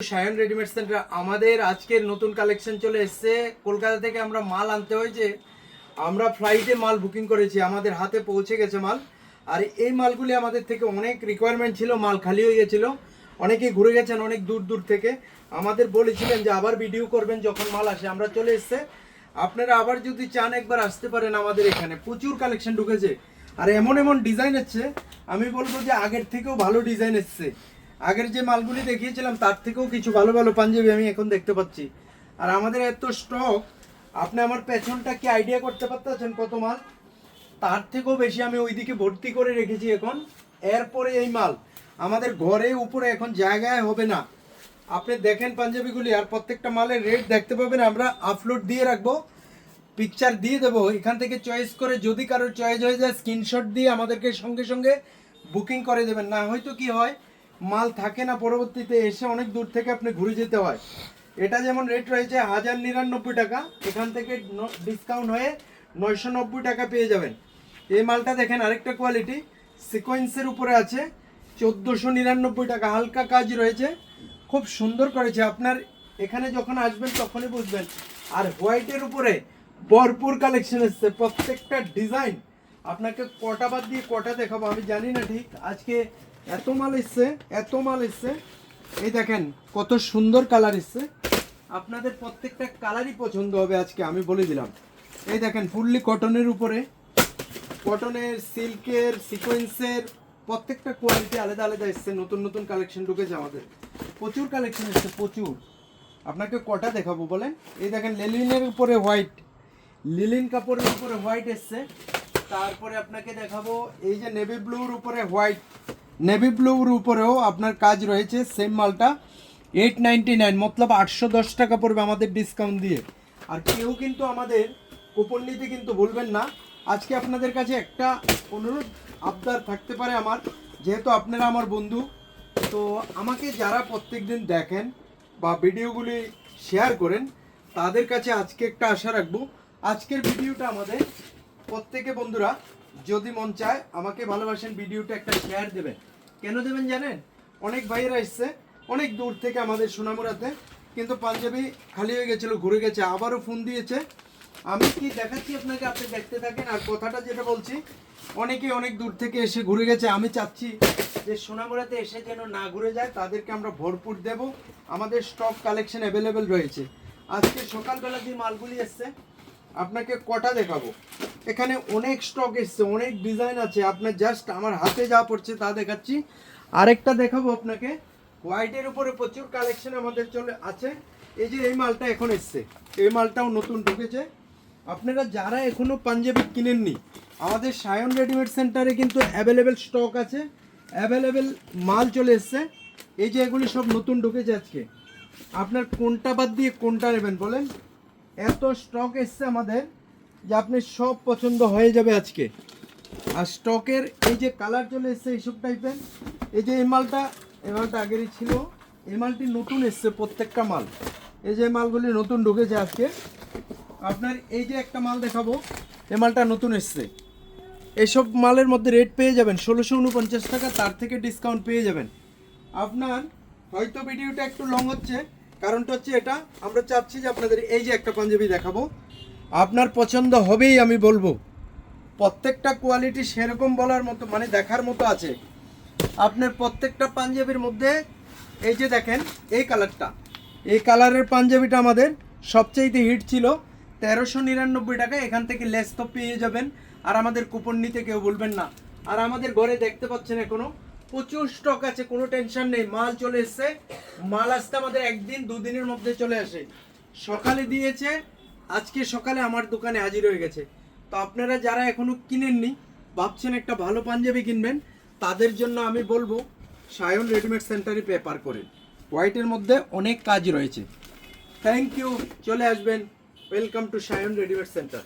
Sayan readymade centre আমাদের আজকের নতুন কালেকশন চলে এসেছে। কলকাতা থেকে আমরা মাল আনতে হয়েছে, আমরা ফ্লাইটে মাল বুকিং করেছি, আমাদের হাতে পৌঁছে গেছে মাল। আর এই মালগুলি আমাদের থেকে অনেক রিকোয়ারমেন্ট ছিল, মাল খালি হয়ে গেছিল, অনেকেই ঘুরে গেছেন অনেক দূর দূর থেকে। আমাদের বলেছিলেন যে আবার ভিডিও করবেন যখন মাল আসে, আমরা চলে এসছে। আপনারা আবার যদি চান একবার আসতে পারেন, আমাদের এখানে প্রচুর কালেকশন ঢুকেছে। আর এমন এমন ডিজাইন এসছে, আমি বলবো যে আগের থেকেও ভালো ডিজাইন এসছে। আগের যে মালগুলি দেখিয়েছিলাম তার থেকেও কিছু ভালো ভালো পাঞ্জাবি আমি এখন দেখতে পাচ্ছি। আর আমাদের এত স্টক, আপনি আমার পেছনটা কি আইডিয়া করতে পারতেছেন কত মাল? তার থেকেও বেশি আমি ওইদিকে ভর্তি করে রেখেছি এখন। এরপরে এই মাল আমাদের ঘরে উপরে এখন জায়গায় হবে না। আপনি দেখেন পাঞ্জাবিগুলি, আর প্রত্যেকটা মালের রেট দেখতে পাবেন, আমরা আপলোড দিয়ে রাখবো, পিকচার দিয়ে দেবো। এখান থেকে চয়েস করে যদি কারোর চয়েস হয়ে যায়, স্ক্রিনশট দিয়ে আমাদেরকে সঙ্গে সঙ্গে বুকিং করে দেবেন। না হয়তো কি হয়, মাল থাকে না, পরবর্তীতে এসে অনেক দূর থেকে আপনি ঘুরে যেতে হয়। এটা যেমন রেট রয়েছে 1099 টাকা, এখান থেকে ডিসকাউন্ট হয়ে 990 টাকা পেয়ে যাবেন। এই মালটা দেখেন, আরেকটা কোয়ালিটি সিকোয়েন্সের উপরে আছে, 1499 টাকা, হালকা কাজ রয়েছে, খুব সুন্দর করেছে। আপনার এখানে যখন আসবেন তখনই বুঝবেন। আর হোয়াইটের উপরে ভরপুর কালেকশন এসছে, প্রত্যেকটা ডিজাইন আপনাকে কটা বাদ দিয়ে কটা দেখাবো আমি জানি না ঠিক। আজকে এত মাল এসছে, এত মাল এসছে। এই দেখেন কত সুন্দর কালার এসছে, আপনাদের প্রত্যেকটা কালারই পছন্দ হবে আজকে, আমি বলে দিলাম। এই দেখেন ফুললি কটনের উপরে, কটনের, সিল্কের, সিকোয়েন্সের প্রত্যেকটা কোয়ালিটি আলাদা আলাদা এসছে। নতুন নতুন কালেকশন ঢুকেছে আমাদের, প্রচুর কালেকশন এসছে, প্রচুর। আপনাকে কটা দেখাবো বলেন? এই দেখেন লিলিনের উপরে হোয়াইট, লিলিন কাপড়ের উপরে হোয়াইট এসছে। তারপরে আপনাকে দেখাবো এই যে নেভি ব্লুর উপরে হোয়াইট, নেভি ব্লুর উপরেও আপনার কাজ রয়েছে। সেম মালটা 899, মতলব 810 টাকা পড়বে আমাদের ডিসকাউন্ট দিয়ে। আর কেউ কিন্তু আমাদের কুপন নিতে কিন্তু ভুলবেন না। আজকে আপনাদের কাছে একটা অনুরোধ আবদার থাকতে পারে আমার, যেহেতু আপনারা আমার বন্ধু, তো আমাকে যারা প্রত্যেক দিন দেখেন বা ভিডিওগুলি শেয়ার করেন, তাদের কাছে আজকে একটা আশা রাখবো। আজকের ভিডিওটা আমাদের প্রত্যেকে বন্ধুরা যদি মন চায় আমাকে ভালোবাসেন, ভিডিওটা একটা শেয়ার দেবেন। কেন দেবেন জানেন? অনেক ভাইয়েরা এসছে অনেক দূর থেকে আমাদের সোনামুড়াতে, কিন্তু পাঞ্জাবি খালি হয়ে গেছিলো, ঘুরে গেছে, আবারও ফোন দিয়েছে। আমি কি দেখাচ্ছি আপনাকে, আপনি দেখতে থাকেন। আর কথাটা যেটা বলছি, অনেকে অনেক দূর থেকে এসে ঘুরে গেছে, আমি চাচ্ছি যে সোনামুড়াতে এসে যেন না ঘুরে যায়, তাদেরকে আমরা ভরপুর দেব। আমাদের স্টক কালেকশন অ্যাভেলেবেল রয়েছে। আজকে সকালবেলা যে মালগুলি এসছে আপনাকে কটা দেখাবো। এখানে অনেক স্টক এসছে, অনেক ডিজাইন আছে, আপনার জাস্ট আমার হাতে যা পড়ছে তা দেখাচ্ছি। আরেকটা দেখাবো আপনাকে, হোয়াইটের উপরে প্রচুর কালেকশন আমাদের চলে আছে। এই যে এই মালটা এখন এসছে, এই মালটাও নতুন ঢুকেছে। আপনারা যারা এখনো পাঞ্জাবি কিনেননি, আমাদের সায়ন রেডিমেড সেন্টারে কিন্তু অ্যাভেলেবেল স্টক আছে, অ্যাভেলেবেল মাল চলে এসছে। এই যে এগুলি সব নতুন ঢুকেছে আজকে, আপনার কোনটা বাদ দিয়ে কোনটা নেবেন বলেন? এত স্টক এসছে আমাদের যে আপনি সব পছন্দ হয়ে যাবে আজকে। আর স্টকের এই যে কালার চলে এসছে এইসব টাইপের, এই যে এই মালটা আগেরই ছিল, এই মালটি নতুন এসছে প্রত্যেকটা মাল। এই যে মালগুলি নতুন ঢুকেছে আজকে। আপনার এই যে একটা মাল দেখাবো, এই মালটা নতুন এসছে। এইসব মালের মধ্যে রেট পেয়ে যাবেন 1649 টাকা, তার থেকে ডিসকাউন্ট পেয়ে যাবেন। আপনার হয়তো ভিডিওটা একটু লং হচ্ছে, কারণটা হচ্ছে এটা, আমরা চাচ্ছি যে আপনাদের এই যে একটা পাঞ্জাবি দেখাবো, আপনার পছন্দ হবেই আমি বলবো। প্রত্যেকটা কোয়ালিটি সেরকম বলার মতো, মানে দেখার মতো আছে। আপনার প্রত্যেকটা পাঞ্জাবির মধ্যে এই যে দেখেন এই কালারটা, এই কালারের পাঞ্জাবিটা আমাদের সবচেয়ে হিট ছিল, 1399 টাকা। এখান থেকে লেস তো পেয়ে যাবেন, আর আমাদের কুপন নিতে কেউ বলবেন না। আর আমাদের ঘরে দেখতে পাচ্ছেন এখনো প্রচুর স্টক আছে, কোনো টেনশন নেই। মাল চলে এসছে, মাল আসতে আমাদের একদিন দুদিনের মধ্যে চলে আসে। সকালে দিয়েছে, আজকে সকালে আমার দোকানে হাজির হয়ে গেছে। তো আপনারা যারা এখনো কিনেননি, ভাবছেন একটা ভালো পাঞ্জাবি কিনবেন, তাদের জন্য আমি বলবো সায়ন রেডিমেড সেন্টারে পেপার করেন। হোয়াইটের মধ্যে অনেক কাজ রয়েছে। থ্যাংক ইউ, চলে আসবেন। Welcome to Sayan readymade centre.